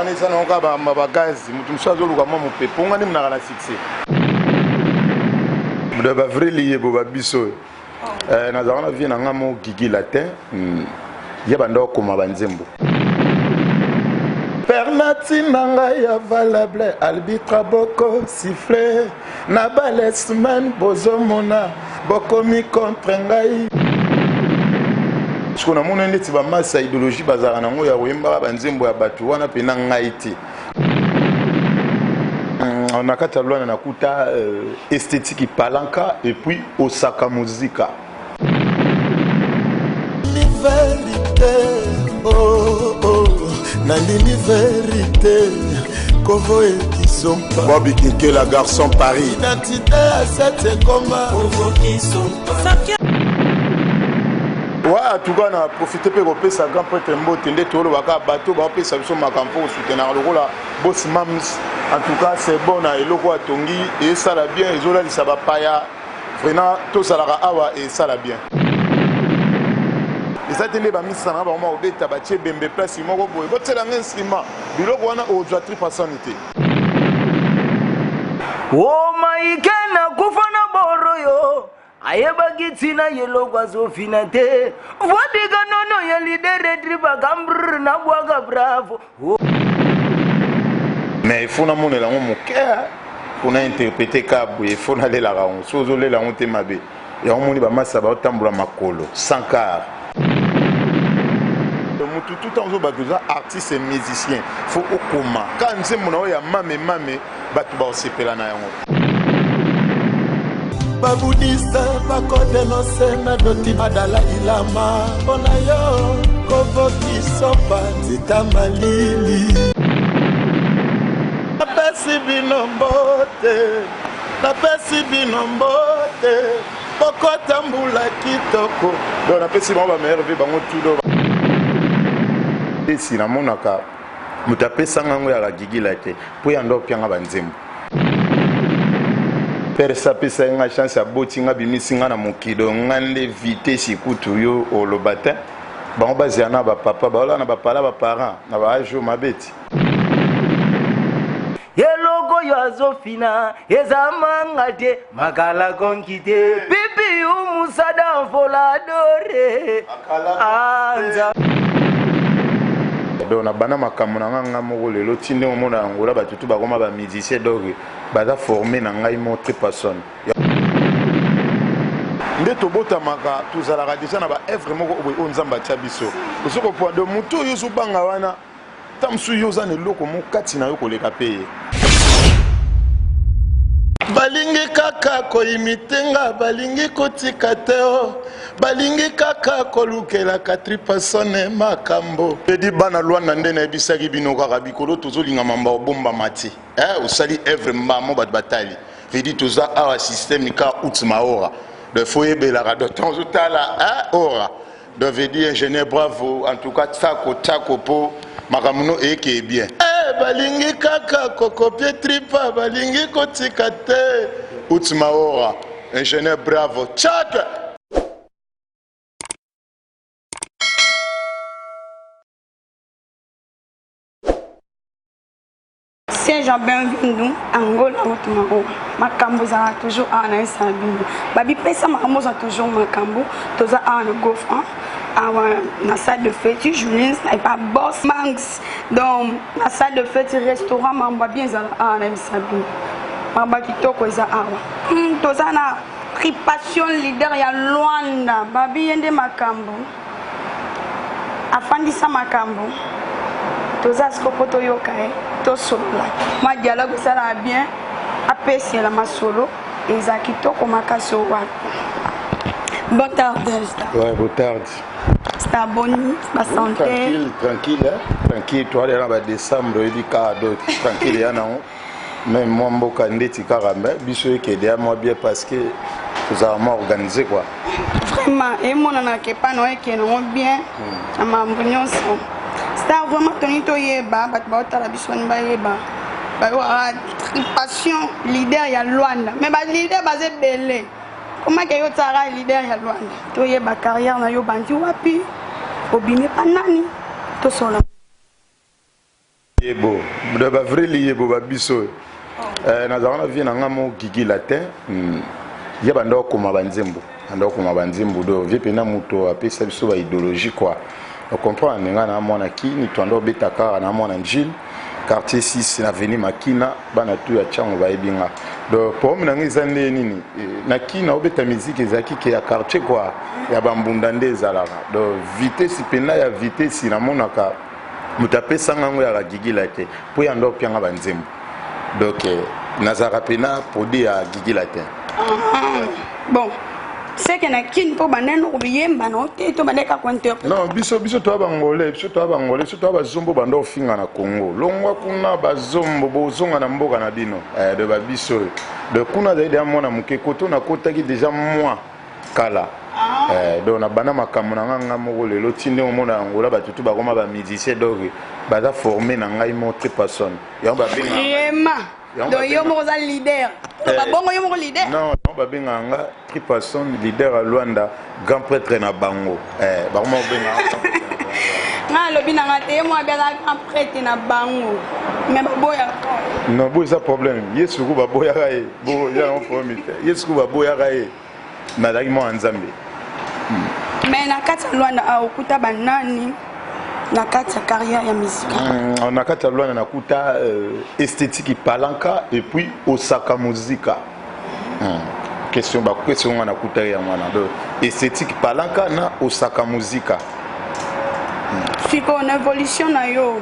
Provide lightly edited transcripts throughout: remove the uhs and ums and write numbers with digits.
wana eza na oka ba gaz mutu musu azoluka mwa mopepe onga nde munaka na succès de ba vrai lié bo ba biso nazala na vie na nga mo Gigi Latin ya bando koma banzembo Pernati nanga ya valable arbitre boko sifflé na balesman bozomona boko mi contre ngai Parce qu'on a ndeti ba massa idéologie bazara nango ya wemba banzembo ya batu wana pena ngai te on a katalwana na kuta esthétique palanka et puis Osaka Muzika vérité oh oh na lini vérité Kovo et qui sont pas Bobby Kinke la garçon Paris identité à cette combat Kovo qui sont pas ouais tout cas on a profité pour payer sa grand prêtre mbote ndé tolo baka bateau ba payer sa biso makampo soutenir le la boss mams en tout cas c'est bon na eloko atongi et ça la bien ezola lisa ba paya vraiment tout ça la awa et ça la bien et ça tende ba misa na ba mo obeta ba tie bembe place moko boye botela instrument biloko wana o doit tri personnalité oh my god kufana boroyo ayeba gitina yelo kwazo finate vodiga nono ya leader driba gambr na bwaga bravo mais il faut na monela mon cœur pour interpréter kabu il faut na lela ra on sozo lela on te mabe ya on moni ba massa ba tambula makolo sankar mutu tout en zo ba artiste et musicien faut okoma quand nzembo na ya mame batu ba osepela na yango Babudista bakode no sena doti badala ilama Ona yo kovo kisopa zita malili Napesi binombote Poko tambula kitoko Do napesi mwa ba merve bango tudo Esi na monaka mutapesa ngango ya Gigi Latin Po ya ndo pianga banzembo Père sapesa nga chance ya botinga bimisinga na mokido ngande vitesse kutu yo olobata bango baziana ba papa baola na ba pala ba parents na ba ajo mabeti Yeloko yazofina ezamangate makala konkite pipi umusada voladore anza na bana makambo na nga moko lelo tinde omona ngola batutu bakoma ba musicien donc baza formé na ngai montre personne nde tobota maka tuzalaka déjà na ba œuvre moko o nzamba tia biso osoko po de mutu yo zobanga wana tamsu yo za ne loko mo kati na yo koleka peye balingi kaka koimitenga balingi kotika teo balingi kaka kolukela 4 personnes makambo edi bana lwana nde na ebisaki bino kaka bikolo tozolinga mamba obomba mati osali œuvre mbamo bat batali vedi toza awa système nika utmaora de foyer belaka de temps otala ora de vedi ingénieur bravo en tout cas tako po makamuno eke bien balingi kaka kokopie tripa balingi kotika te utmaora ingénieur bravo tchak Jean Benvindu Angola Otmao makambo za toujours ana sabino babi pesa makambo za toujours makambo toza ana gofran na salle de fête Julien et pas boss mangs donc la salle de fête restaurant mamba bien za ana sabino mamba kitoko za awa toza na tripation leader ya Luanda babi yende makambo afandisa makambo toza skopoto yokae to solo ma dialogue ça va bien apesi la masolo ezaki to komakaso wa bon tarde ouais bon tarde sta boni ba santé tranquille toi là ba décembre il cadeau tranquille yana mais moi mboka ndeti karamba biso ekede moi bien parce que nous avons organisé quoi vraiment et mon na ke pa no ekeno bien ama mbonyoso Star vraiment tonito yeba bat ba otala bisoni ba yeba ba passion leader ya Luanda mais ba leader basé belé comment que yo tsara leader ya Luanda to yeba carrière na yo bandi wapi obime panani to sola Yebo, de ba vrai yebo ba biso. Nazarana vie na ngamo Gigi Latin. Ya bando koma banzembo. Ando koma banzembo do vie pena muto apesa biso ba idéologie quoi. On comprend nga na mwana kini twando betaka na mwana njil. Quartier 6 na avenue Makina bana tu ya chango ba ebinga. Donc pour moi nanga nini na kina obeta musique ezaki ke ya quartier quoi. Ya bambunda nde ezalaka. Donc vitesse pena ya vitesse na monaka mutape sangango ya Gigi Latin. Po ya ndo pianga banzembo. Donc nazara pena produit ya Gigi Latin. Bon, c'est que na kin po baneno ubiyemba no te to baneka compteur. Non, biso to bangolais, biso to bangolais, biso to bazombo bando finga na Congo. Longwa kuna bazombo bozonga na mboka na bino. De ba biso. De kuna zaidi ya mwana mukeko to na kotaki déjà moi kala. Donc na bana makambo na nganga moko lelo tinde omona angola batutu bakoma ba musicien donc baza formé na ngai montre personne. Ya ba benga. Yema. Donc yo mo za leader. Ba bongo yo mo leader. Non, ba benga nga Tripason leader à Luanda, grand prêtre na bango. Ba mo benga. Na lobi na ngate mo abia grand prêtre na bango. Mais ba boya. Non, bo ça problème. Yesu ko ba boya kae. Bo ya on problème. Yesu ko ba boya kae. Na dagi mo nzambe. Mais na kati Luanda a okuta banani. Na kati ya carrière ya musique. Na kati ya Luanda nakuta esthétique palanka et puis Osaka Muzika. Question nakuta ya mwana do esthétique palanka na Osaka Muzika. Siko na évolution na yo.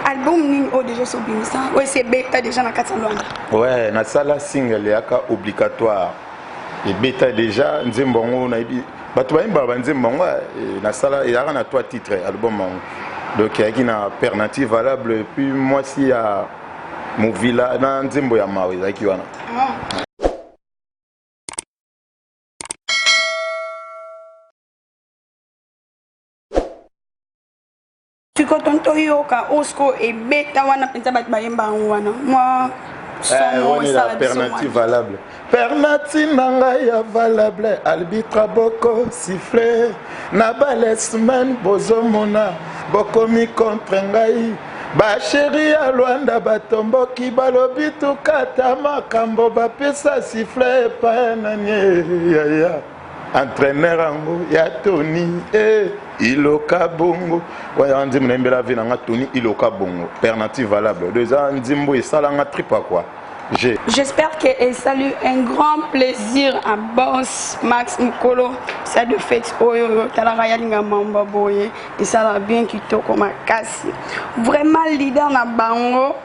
Album ni o déjà so bimisa. Ouais, c'est bêta déjà na kati ya Luanda. Ouais, na sala single yaka obligatoire. Et bêta déjà nzembongo na ibi bato bayimba banzembo ngo na sala yaka na 3 titres album ngo. Donc yaki na alternative valable et puis moi si ya Movila na nzembo ya mawe zaki wana. Siko tonto yoka osko e bêta wana penza bat bayemba wana. Moi alternative valable. Pernati nanga ya valable, arbitre boko sifflé. Na bale semaine bozomona, boko mi contre ngai. Ba chéri ya Luanda batombo ki balobi tukata makambo bapesa sifflé pa nanye ya ya. Entraîneur ango ya Tony Iloka Bongo. Ouais, on dit que la vie n'a Tony Iloka Bongo. Alternative valable. Deux ans, Nzimbo et Salanga Tripa quoi. J'espère que salut un grand plaisir à Boss Max Nkolo. Ça de fait oyo talaraya linga mamba boye et ça va bien qui to comme kasi. Vraiment leader na bango.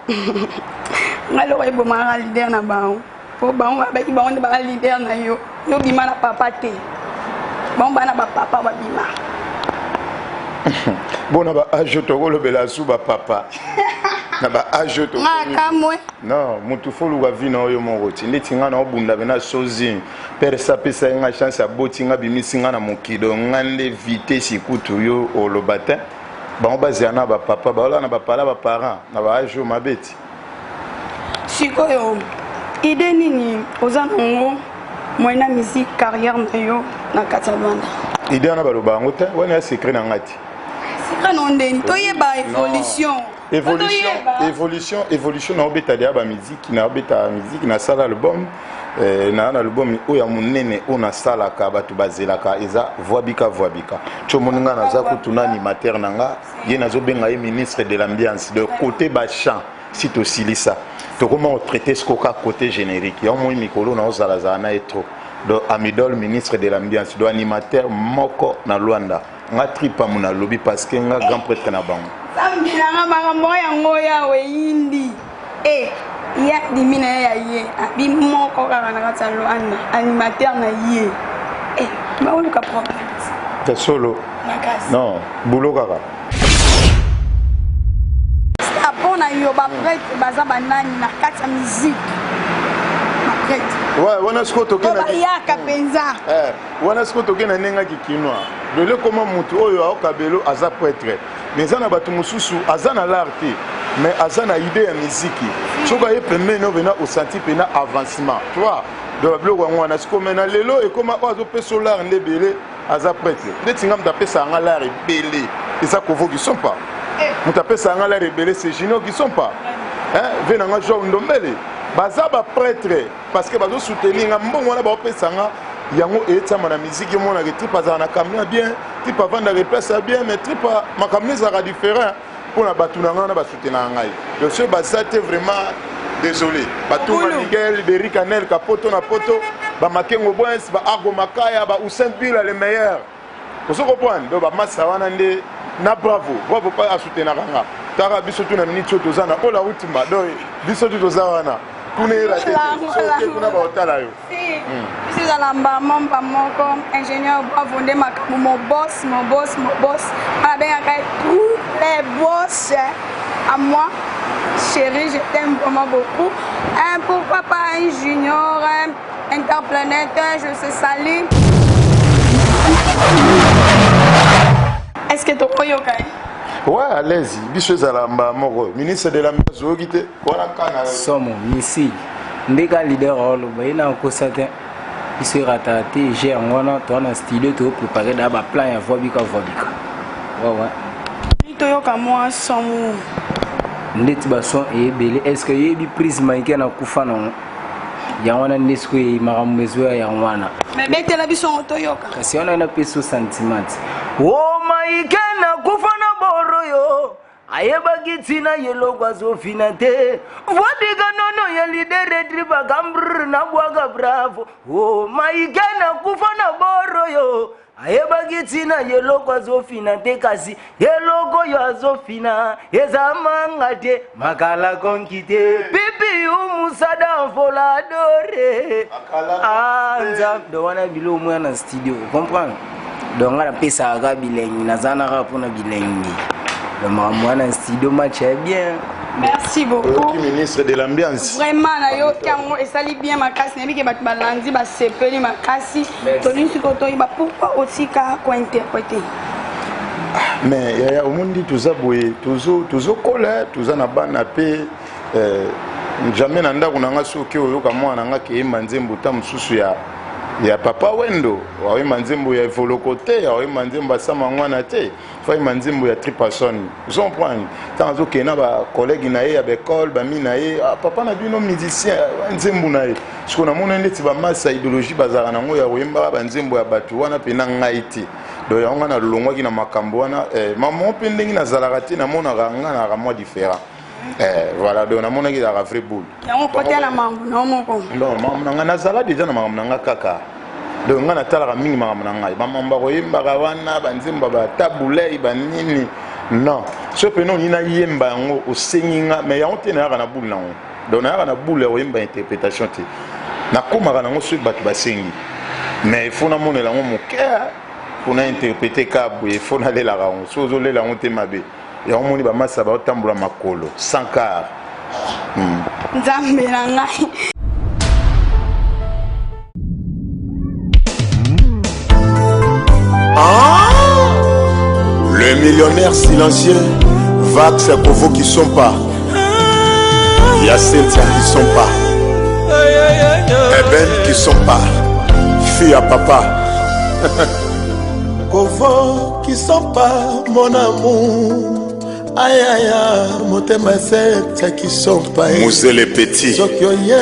Ngalo ebo mara leader na bango. Po bango ba ki bango ba leader na yo. Yo bima na papa te. Bango bana ba papa ba bima. Bon na ba ajoto ko lobela su ba papa. Na ba ajoto ko. Kamwe. Non, mutu folu wa vina oyo mongoti. Ndeti nga na obunda bena sozi. Père sa pesa nga chance aboti nga bimisi nga na mokido ngande vitesse kutu yo olobata. Bango baziana ba papa ba ola na ba pala ba parents na ba ajo mabeti. Sikoyo. Ide nini ozanongo moyena musique carrière na yo na Katalanda. Ide na baloba ngo te wana secret na ngati. Secret non den toyeba évolution na obeta dia ba musique na obeta musique na sala album na album oya munene ona sala ka batu bazelaka eza voix bika chomoninga na za kutuna animateur nanga ye nazo benga ye ministre de l'ambiance de côté ba chant sito silisa to comment traiter ce coca côté générique ya moi mikolo na ozala za na etro do amidol ministre de l'ambiance do animateur moko na Luanda nga tripa muna lobby parce que nga grand prêtre na bango sambina makambo yango ya weindi ya dimina ya ye abi moko kaka na kati ya Luanda animateur na ye ba oluka problème te solo non boulot kaka apona yo ba prêtre baza banani na kati ya musique ba prêtre ouais wana sko tokena ya kapenza wana sko tokena nenga kikinwa dole comment mutu oyo akabelo aza prêtre mais ana batu mususu azana l'art mais azana idée ya musique soka ye pembe no vena au senti pena avancement tu vois de bloko wana sko mena lelo et comment ozo peso l'art ndebele aza prêtre ndetinga mta pesa nga l'art ebele eza kovoki sont pas Muta pesa nga la rebelle c'est Junior qui sont pas. Hein, venanga jo ndombele. Baza ba prêtre parce que bazo soutenir nga mbongo na ba pesa nga yango etama na musique mo na trip za na camion bien, trip vendre replace bien mais trip makamni za différent pour la batunanga na ba soutenir ngai. Je suis basate vraiment désolé. Batunga Miguel, Derrick Anel Capoto na poto, ba Makengo Boens, ba Argo Makaya, ba Oussein Bila les meilleurs. Vous comprenez? Donc ba massa wana nde na bravo pas à soutenir nga. Tara biso tuna minute tozana ko la ultima donc biso tozana. Si, je suis à l'embarquement, ingénieur, mon boss. Tous les boss à moi, chérie, je t'aime vraiment beaucoup. Pourquoi pas un junior, interplanétaire, je sais salir. Est-ce que tu as yokai? Ouais, allez-y. Bicho Zalamba, Moro, ministre de la Maison, Somo, ici. Ndeka leader rôle, il y a un concertin. Il se rattaté, j'ai un studio pour préparer d'abord plan et Vobika. Ouais. Il y a moi, Somo. Ndetibason et belé. Est-ce que y a une prise maïke na Koufano? Il y a un discours, il y a un mesure, il y a un. Mais bien, tu as vu son Toyoka. Si on a un peu de sentiment. Oh, maïke na Koufano boroyo. Ayebagitina yelo kwazo finate vodiga nono ya lidere driba gambr na bwaga bravo oh maigana kufana boroyo ayebagitina yelo kwazo finate kasi yelo go yazo fina ezamangate makala konkite pipi umusada voladore anza do wana bilo mwana studio comprendre donc on a pesa ga bilengi nazana ga pona bilengi. Le Maman studio match est bien. Merci beaucoup. Ministre de l'ambiance. Vraiment, et ça lit bien ma casse. N'est-ce pas que balandi, bah c'est peu ma casse. Tony Sukoto, il va pourquoi aussi qu'à quoi interpréter. Mais il y a au monde dit tout ça, toujours colère, tout ça n'a pas nappé. Jamais nanda kunanga soki oyo kama nanga ke manzembo tam susu ya papa wendo wa manzembo ya volokote ya manzembo sama ngwana te fa manzembo ya tripasson vous comprenez tant zo kena ba collègue na ye ya école ba mina ye papa na bino musicien nzembo na ye siko na mona ndeti ba massa idéologie bazara nango ya oyemba ba nzembo ya batu wana pe na ngaiti do ya ngana longwa ki na makambo wana maman pe ndenge na zalakati na mona ranga na ramwa différent. Voilà, donc on a dit la vraie boule. On côté la maman, non mon con. Non, maman na zala déjà na maman na kaka. Donc on a tala mingi maman na. Maman ba koyemba wana banzemba ba tabulei ba nini. Non, ce que non ina yemba ngo osenginga mais ya ontena na boule na. Donc na boule oyemba interprétation te. Na koma na ngo so batu basengi. Mais il faut na mona la ngo moka pour na interpréter kabu, il faut na lela rango. So zo lela ngo te mabe. Et on moni ba massa ba otambula makolo sans car nzambe na ngai. Le millionnaire silencieux Vax Kovo qui sont pas Yacine qui sont pas Eben qui sont pas fille à papa Kovo qui sont pas mon amour. Aïe aïe aïe, motema c'est qui sont pas. Mousse les petits. Sokioye,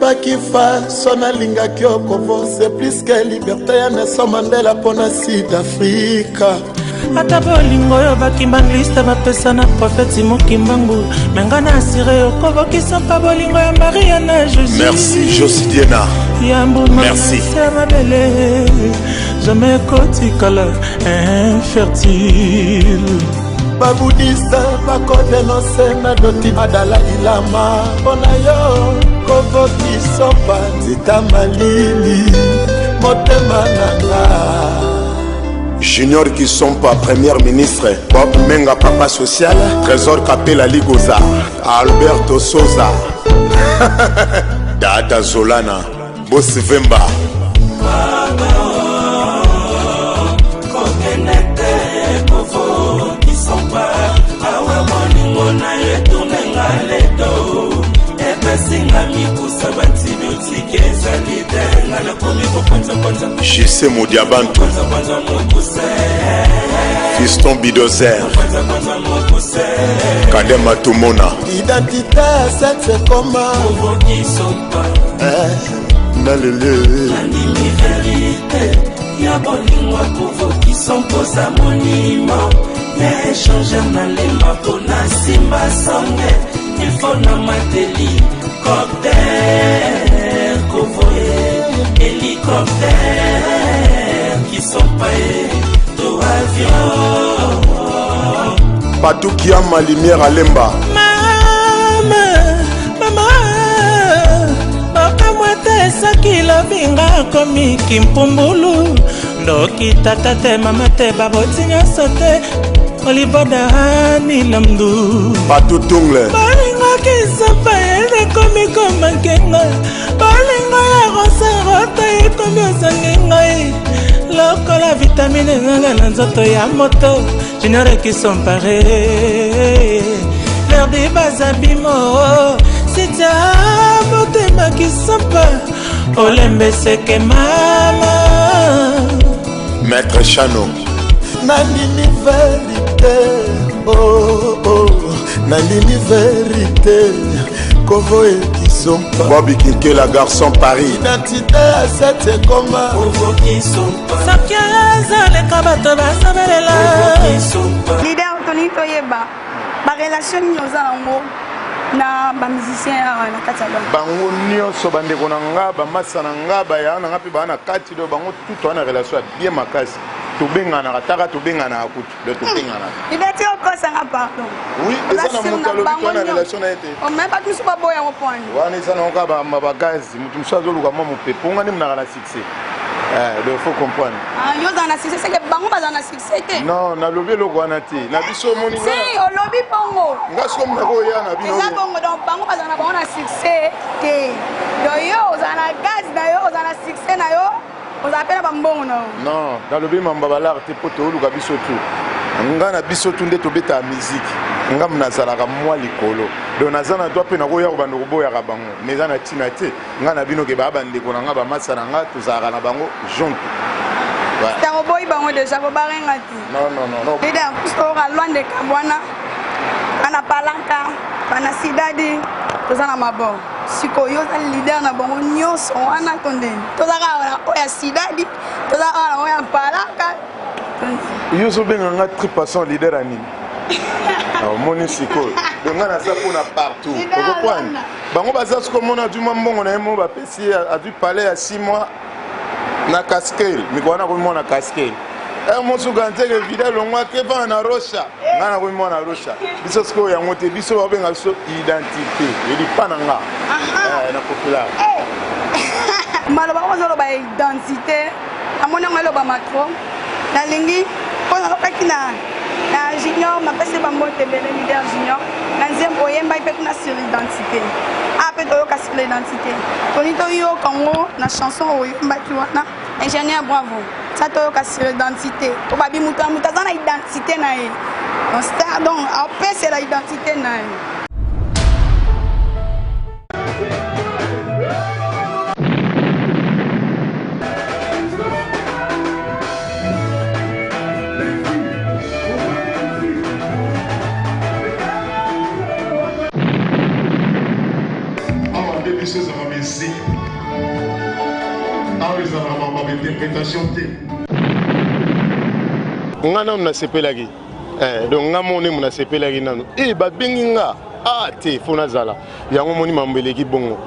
bakifa, sona linga Kovo, c'est plus que liberté, Nelson Mandela pour la Sud-Afrique. Ata bolingo yo bakimbangliste bapesa na prophète Mokimbangu mengana assuré Kovo qui sont pas bolingo ya Mariana Jésus. Merci Josidiena. Merci. Jamais kotikala infertile. Baboudiste bakodenonse na doti adala ilama mpona yo Kovo kisopa nzita malili motema nanga. Junior qui sont pas premier ministre Bob Menga papa social Trésor Kapela Ligoza Alberto Souza Dada Zolana Boss Vemba JC Moudiabantou Fiston Bidozer Kande Matumona. Identité c'est comment Nalele Nalimi vérité ya bolingo provoki son posa monument ya échanger na lemba pona simba songe il faut na mateli copter convoyer hélicoptère qui sont paillés to avion Patou qui a ma lumière à Lemba. soki lobinga komi kimpumbulu ndoki tata te mama te baboti nyonso te oliboda nilamdu Patutungle balingo kisopa ekomi koma nkenga balingo ya rosarota ekomi ozangi ngai lokola vitamine nganga na nzoto ya moto junior ekisompare leur di bazabimo sita motema kisopa olembe seke mama Maître Chano Nalini vérité oh oh Nalini vérité Kovo et Kisompa Bobby Kinke la garçon Paris Identité à cette coma Kovo Kisompa Sakiaza le kabato basabelela Leader Tony Toyeba ba relation nyoza nango na ba musicien na katalo bango nyonso bandeko na nga bamasa na nga baya na nga mpe baa na kati do bango tuto wana relation ya bien makasi tobenganaka taka tobenganaka kutu de tobengana idati okosanga pardon oui eza na moto alobi wana relation na ye te omeme bato mosusu baboya moponi wana eza nango kaka bagazi moto mosusu azoluka mwa mopepe onga nde munaka na succès il faut comprendre yo oza na succès seke bango baza na succès te non nalobi eloko wana te na biso omoni si olobi bongo nga siko munaka oya na bino eza bongo donc bango baza na bango na succès te donc yo oza na gaz na yo oza na succès na yo oza mpe na bambongo na yo non nalobi mamba balare te mpo tooluka biso tu nga na biso tu nde tobetaka miziki nga nazalaka mwa likolo donc naza na droit mpe nakoya kobanda koboyaka bango mais eza na ntina te nga na bino ke baa bandeko na nga bamasa na nga tozalaka na bango jonte takoboyi bango deja kobarenga te non leader ora lwande kabwana ana palaka bana sidadi toza na mabor sikoyo oza leader na bango nyonso wana to ndeni tozaka na oya sidadi tozaka na oya palaka yo ozobenga nga tripason leader anini omoni sikoyo donc nga naza mpona partout okokwani bango baza sikomona duma mbongo na ye mo bapesi azwi palais ya 6 mois na cascale mikwana komona cascale mosuka nteke vida longwaki evanga na rocha nga na komona rocha biso sikoyo yango te biso babenga biso identité elipa na nga na populaire maloba ozoloba identité amoni yango eloba matro nalingi mpo nakokaki na junior mapesi bango tebele leader junior na nzembo oyembaki mpe kuna sur identité mpe toyoka sur l'identité toni toyoka ngo na chanson oyembaki wana ingénieur bravo ça toyoka sur l'identité po babi moto ya moto aza na identité na ye star donc apesela identité na ye nga nanu nasepelaki donc nga mone mu nasepelaki nanu babengi nga te fo nazala yango moni mambo eleki bongo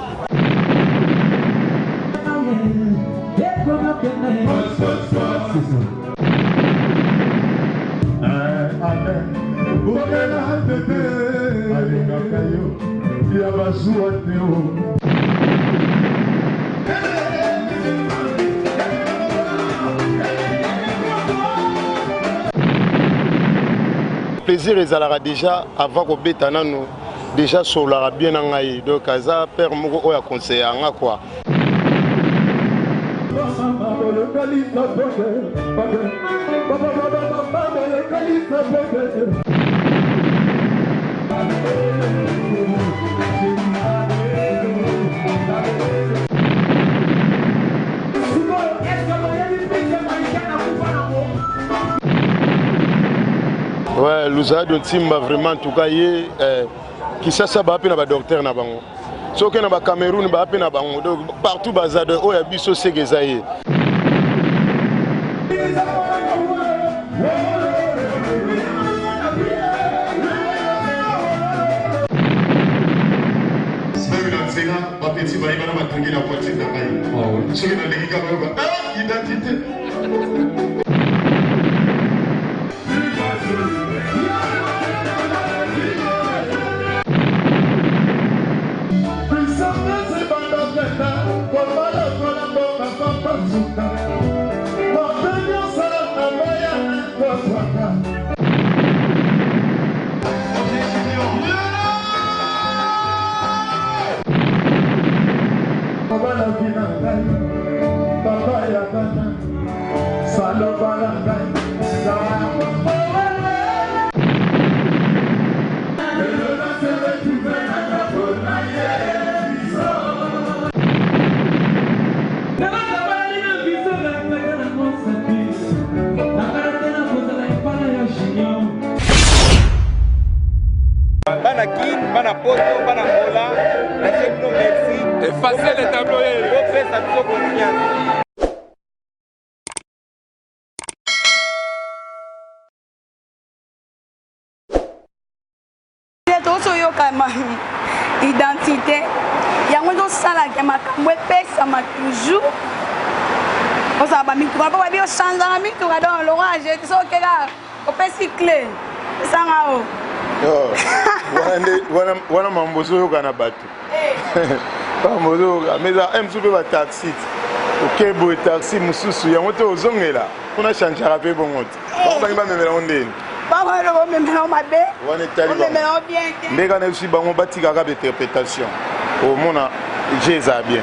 plaisir ezalaka déjà avant kobeta nanu déjà solaka bien na ngai donc aza père moko oyo aconseille anga quoi ouais Luzado Timba vraiment en tout cas yé qui ça ba pe na ba docteur na bango. So que na ba Cameroun ba pe na bango donc partout bazade o ya biso segezaye. Identité. Effacer les tableaux et faire sa confiance. Identité yango tosalaka makambo epesama toujours osala bamituka mpo babi ochangeaka mituka donc lorage sokeka opesi clé esanga o wana mambo ozoyoka na bato mambo ozoyoka mais mosusu mpe bataxi okeboye taxi mosusu yango te ozongela mpona changeaka mpe bongo te bango bangi bamemelao ndeni ndenge wana esi bango batikaka bainterprétation omona je eza bien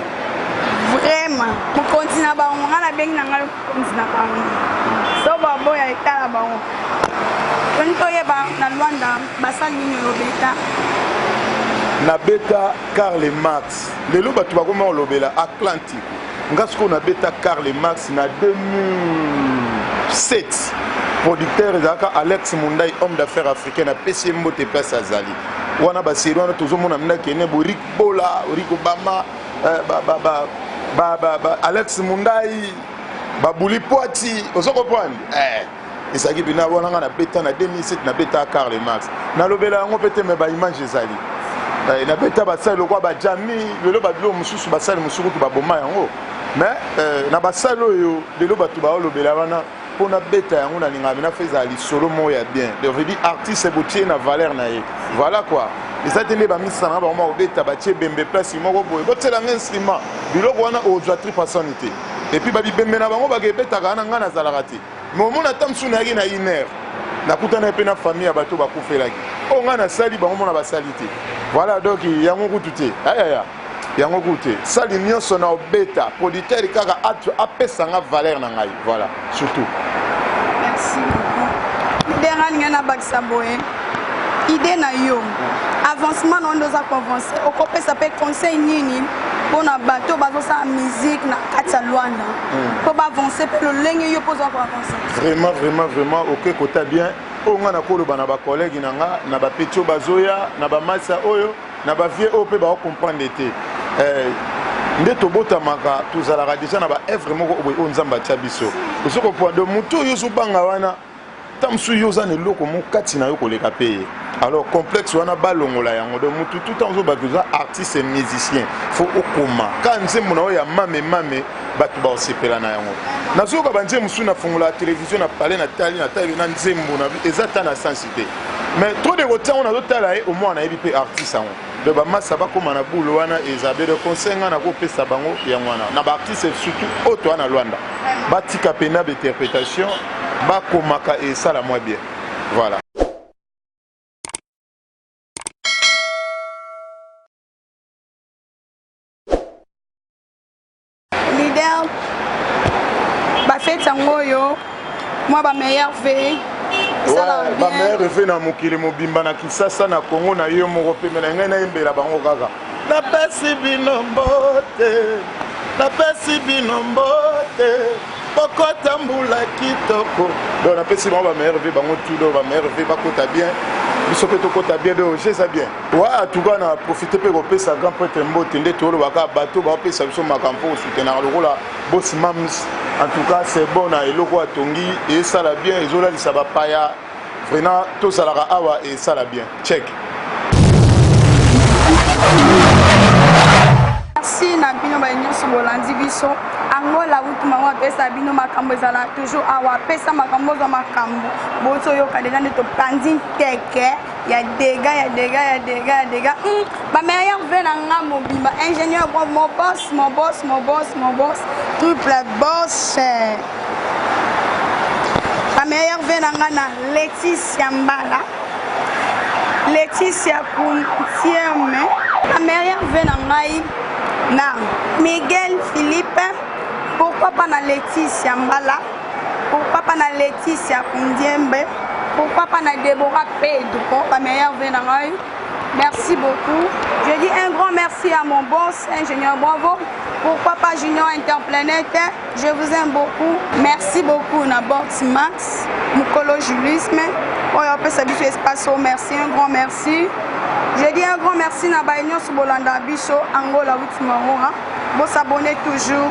vraiment mokonzi na bango nga nabengi na ngai mokonzi na bango so baboya etala bango toni toyeba na lwanda basali nini olobeta na beta Karl Marx lelo bato bakoma olobela Atlantique nga sikoyo na beta Karl Marx na 2007 producteur ezalaka Alex Mundai homme d'affaires africain apesi mbote place azali wana baseri wana tozomona mna kene Rick Bola Rick Obama Alex Mundai babuli poati ozokoprendre ezalaki bina wana nga na beta na 2007 na beta Karl Marx nalobela yango pete me baimage ezali na beta basali lokwa bajami lelo babilo mosusu basali mosusu to baboma yango mais na basali oyo lelo bato baolobela wana mpona beta yango na linga na feza lisolo moya bien je veux dire artiste botie na valeur na ye voilà quoi eza te nde bamisana bango bakobeta batie bembe place moko boye botelanga instrument biloko wana ozwa tripasonité et puis babibembe na bango bakebetaka wana ngai nazalaka te mais omona ata mosusu nayaki na 1 heure nakutana mpe na famille ya bato bakufelaki oyo ngai nasali bango mona basali te voilà donc yango kutu te ayaya yango kutu te sali nyonso na obeta producteur kaka apesanga valeur na ngai voilà surtout merci beaucoup idéa ninga na bakisa boye idée na yo avancement na ondo za convence okopesa pe conseil nini mpona bato bazosala musique na kati ya Lwanda mpo baavance mpe lolenge yo mpoza koavance vraiment oke kota bien oyo nga nakoloba na bakolege na nga na bapeti oyo bazoya na bamasa oyo na bavie oyo mpe baocomprendre te nde tobotamaka tozalaka deja na baevre moko oyo nzambe atia biso ozokopoade motu oyo ozobanga wana ta mosusu yo oza na eloko mokati na yo koleka mpe ye alors complexe wana balongola yango donc motu tout temps ozobaki oza artiste musicien faut okoma ka nzembo na oyo ya mame bato baosepela na yango nazoyoka banzembo mosusu nafungola télévision na pale na tali na nzembo eza ta na sensi te mais trop de kotango nazotala ye omoi nayebi mpe artiste yango donc bamasa bakóma na bulu wana eza be de conseil nga nakopesa bango yango wana na baartiste surtout oyo toa na Lwanda batika pena bainterprétation bakomaka esala mwa bien voilà. Leader bafete yango oyo mwa bameilleur ve bameilleur ve na mokili mobimba na Kinshasa na Congo na yo moko mpe mena ngai nayembela bango kaka napesi bino mbote bokota mbula kitoko donc napesi bango bamerve bango tudo bamerve bakota bien biso mpe tokota bien donc eza bien wa atuka na profite mpe kopesa grand prêtre mbote nde tolobaka bato baopesa biso makambo kosutenaka lokola boss mams en tout cas c'est bon na eloko atongi esala bien ezolalisa bapaya vraiment tozalaka awa esala bien check. Merci na bino ba nyonso bolandi biso angola utuma wa pesa bino makambo ezala toujours awa pesa makambo za makambo boto yoka déjà ne to pandi teke ya dégâts ba meilleur vena nga mobimba ingénieur mon boss triple boss ba meilleur vena nga na Laetitia Mbala Laetitia Kuntieme ba meilleur vena ngai na Miguel Philippe, pourquoi pas na Laetitia Mbala, pourquoi pas na Laetitia Kundiembe, pourquoi pas na Deborah Pedro, la meilleure vénéraille. Merci beaucoup. Je dis un grand merci à mon boss, ingénieur Bravo. Pourquoi pas Junior Interplanète. Je vous aime beaucoup. Merci beaucoup na Box Max, Mukolo Julisme. Merci, un grand merci. Je dis un grand merci na Baïnion Subolanda Bicho, Angola Witmahora. Vous s'abonnez toujours.